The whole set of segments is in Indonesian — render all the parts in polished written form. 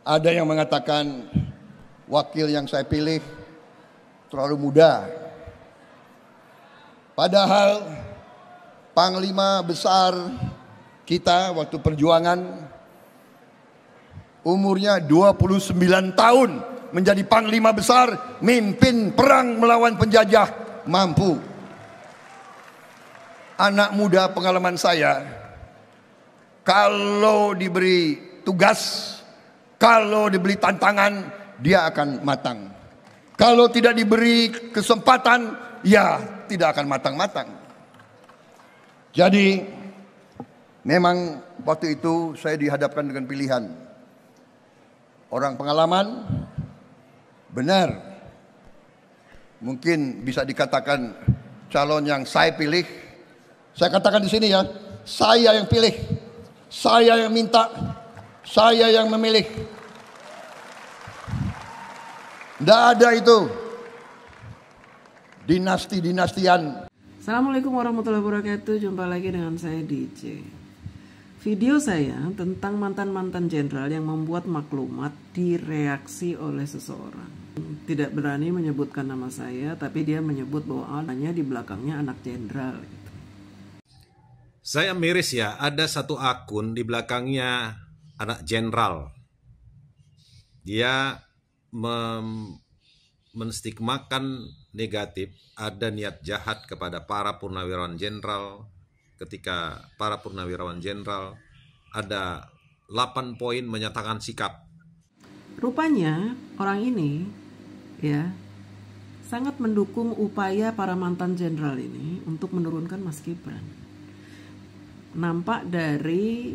Ada yang mengatakan wakil yang saya pilih terlalu muda. Padahal Panglima besar kita waktu perjuangan umurnya 29 tahun menjadi Panglima besar, mimpin perang melawan penjajah, mampu. Anak muda pengalaman saya, kalau diberi tugas, kalau diberi tantangan, dia akan matang. Kalau tidak diberi kesempatan, ya tidak akan matang-matang. Jadi memang waktu itu saya dihadapkan dengan pilihan. Orang pengalaman, benar. Mungkin bisa dikatakan calon yang saya pilih. Saya katakan di sini ya, saya yang pilih. Saya yang minta, saya yang memilih. Tidak ada itu dinasti-dinastian. Assalamualaikum warahmatullahi wabarakatuh. Jumpa lagi dengan saya DJ. Video saya tentang mantan-mantan jenderal yang membuat maklumat direaksi oleh seseorang. Tidak berani menyebutkan nama saya, tapi dia menyebut bahwa anaknya di belakangnya anak jenderal. Saya miris ya, ada satu akun di belakangnya anak jenderal. Dia menstigmakan negatif, ada niat jahat kepada para purnawirawan jenderal. Ketika para purnawirawan jenderal ada 8 poin menyatakan sikap. Rupanya orang ini ya sangat mendukung upaya para mantan jenderal ini untuk menurunkan Mas Gibran. Nampak dari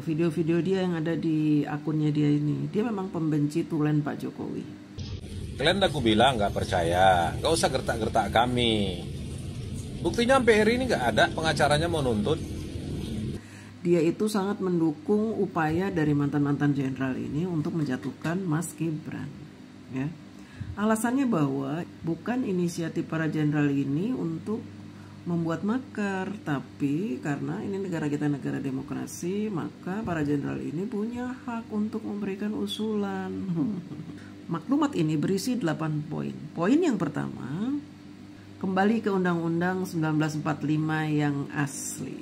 video-video dia yang ada di akunnya dia ini, dia memang pembenci tulen Pak Jokowi. Kalian aku bilang nggak percaya, nggak usah gertak-gertak kami. Buktinya sampai hari ini nggak ada pengacaranya mau nuntut. Dia itu sangat mendukung upaya dari mantan-mantan jenderal ini untuk menjatuhkan Mas Gibran. Ya. Alasannya bahwa bukan inisiatif para jenderal ini untuk membuat makar, tapi karena ini negara kita negara demokrasi, maka para jenderal ini punya hak untuk memberikan usulan. Maklumat ini berisi 8 poin. Poin yang pertama, kembali ke Undang-Undang 1945 yang asli.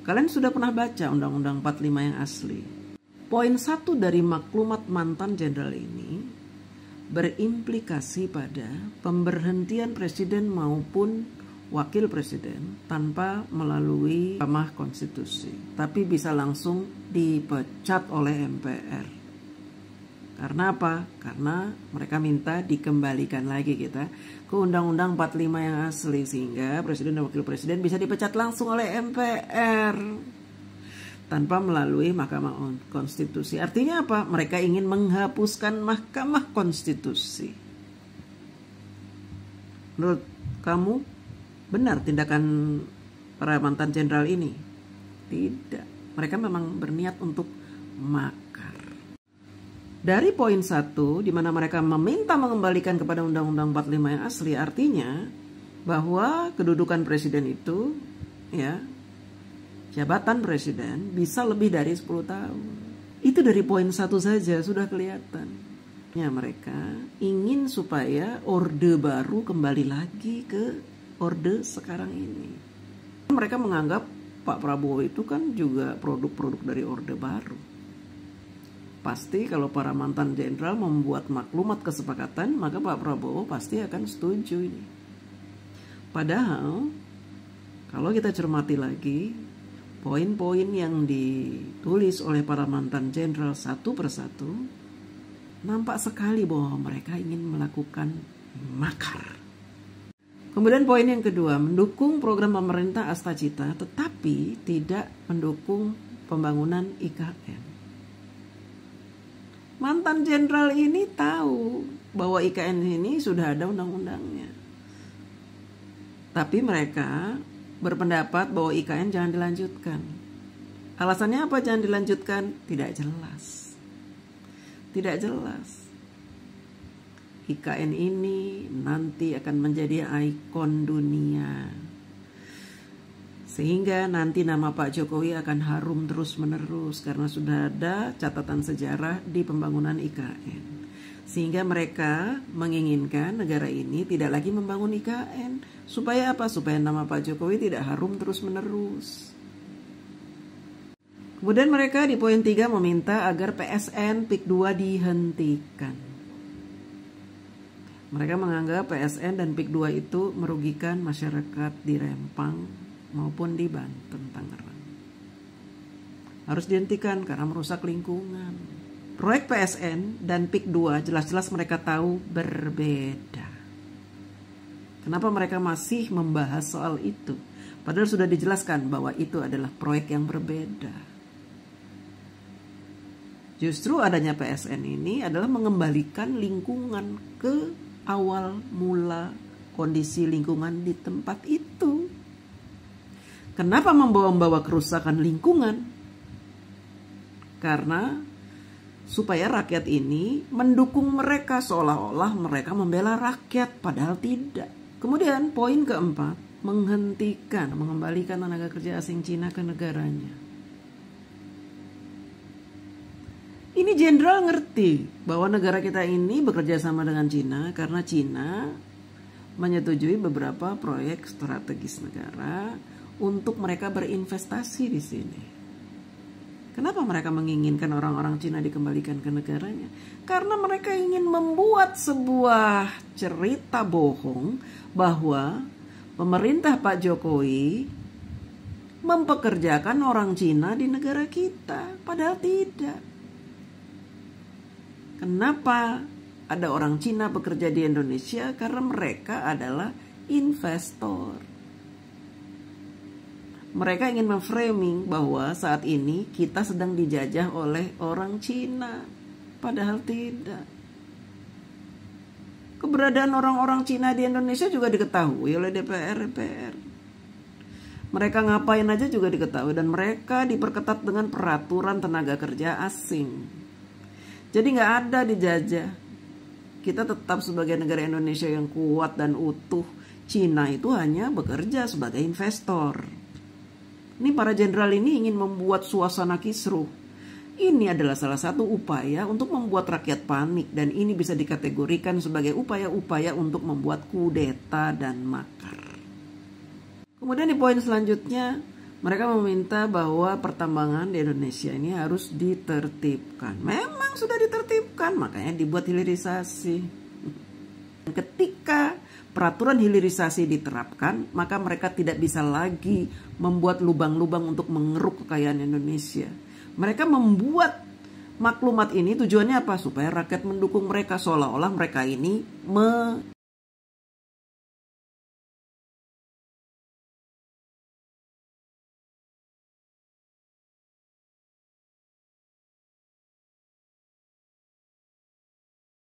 Kalian sudah pernah baca Undang-Undang 45 yang asli. Poin 1 dari maklumat mantan jenderal ini berimplikasi pada pemberhentian presiden maupun wakil presiden tanpa melalui Mahkamah Konstitusi, tapi bisa langsung dipecat oleh MPR. Karena apa? Karena mereka minta dikembalikan lagi kita ke Undang-Undang 45 yang asli, sehingga presiden dan wakil presiden bisa dipecat langsung oleh MPR tanpa melalui Mahkamah Konstitusi. Artinya apa? Mereka ingin menghapuskan Mahkamah Konstitusi. Menurut kamu benar tindakan para mantan jenderal ini? Tidak. Mereka memang berniat untuk makar. Dari poin 1, di mana mereka meminta mengembalikan kepada Undang-Undang 45 yang asli, artinya bahwa kedudukan presiden itu, ya, jabatan presiden bisa lebih dari 10 tahun. Itu dari poin 1 saja sudah kelihatan. Ya, mereka ingin supaya orde baru kembali lagi ke orde sekarang ini. Mereka menganggap Pak Prabowo itu kan juga produk-produk dari orde baru. Pasti kalau para mantan jenderal membuat maklumat kesepakatan, maka Pak Prabowo pasti akan setuju ini. Padahal kalau kita cermati lagi, poin-poin yang ditulis oleh para mantan jenderal satu persatu, nampak sekali bahwa mereka ingin melakukan makar. Kemudian poin yang kedua, mendukung program pemerintah Astacita tetapi tidak mendukung pembangunan IKN. Mantan jenderal ini tahu bahwa IKN ini sudah ada undang-undangnya. Tapi mereka berpendapat bahwa IKN jangan dilanjutkan. Alasannya apa jangan dilanjutkan? Tidak jelas. Tidak jelas. IKN ini nanti akan menjadi ikon dunia. Sehingga nanti nama Pak Jokowi akan harum terus-menerus karena sudah ada catatan sejarah di pembangunan IKN. Sehingga mereka menginginkan negara ini tidak lagi membangun IKN. Supaya apa? Supaya nama Pak Jokowi tidak harum terus-menerus. Kemudian mereka di poin 3 meminta agar PSN PIK 2 dihentikan. Mereka menganggap PSN dan PIK 2 itu merugikan masyarakat di Rempang maupun di Banten, Tangerang. Harus dihentikan karena merusak lingkungan. Proyek PSN dan PIK 2 jelas-jelas mereka tahu berbeda. Kenapa mereka masih membahas soal itu? Padahal sudah dijelaskan bahwa itu adalah proyek yang berbeda. Justru adanya PSN ini adalah mengembalikan lingkungan ke awal mula kondisi lingkungan di tempat itu. Kenapa membawa kerusakan lingkungan? Karena supaya rakyat ini mendukung mereka seolah-olah mereka membela rakyat, padahal tidak. Kemudian poin keempat, mengembalikan tenaga kerja asing Cina ke negaranya. Ini jenderal ngerti bahwa negara kita ini bekerja sama dengan Cina karena Cina menyetujui beberapa proyek strategis negara untuk mereka berinvestasi di sini. Kenapa mereka menginginkan orang-orang Cina dikembalikan ke negaranya? Karena mereka ingin membuat sebuah cerita bohong bahwa pemerintah Pak Jokowi mempekerjakan orang Cina di negara kita, padahal tidak. Kenapa ada orang Cina bekerja di Indonesia? Karena mereka adalah investor. Mereka ingin memframing bahwa saat ini kita sedang dijajah oleh orang Cina, padahal tidak. Keberadaan orang-orang Cina di Indonesia juga diketahui oleh DPR. Mereka ngapain aja juga diketahui dan mereka diperketat dengan peraturan tenaga kerja asing. Jadi nggak ada dijajah. Kita tetap sebagai negara Indonesia yang kuat dan utuh. Cina itu hanya bekerja sebagai investor. Ini para jenderal ini ingin membuat suasana kisruh. Ini adalah salah satu upaya untuk membuat rakyat panik dan ini bisa dikategorikan sebagai upaya-upaya untuk membuat kudeta dan makar. Kemudian di poin selanjutnya, mereka meminta bahwa pertambangan di Indonesia ini harus ditertibkan. Memang sudah ditertibkan, makanya dibuat hilirisasi. Ketika peraturan hilirisasi diterapkan, maka mereka tidak bisa lagi membuat lubang-lubang untuk mengeruk kekayaan Indonesia. Mereka membuat maklumat ini tujuannya apa? Supaya rakyat mendukung mereka, seolah-olah mereka ini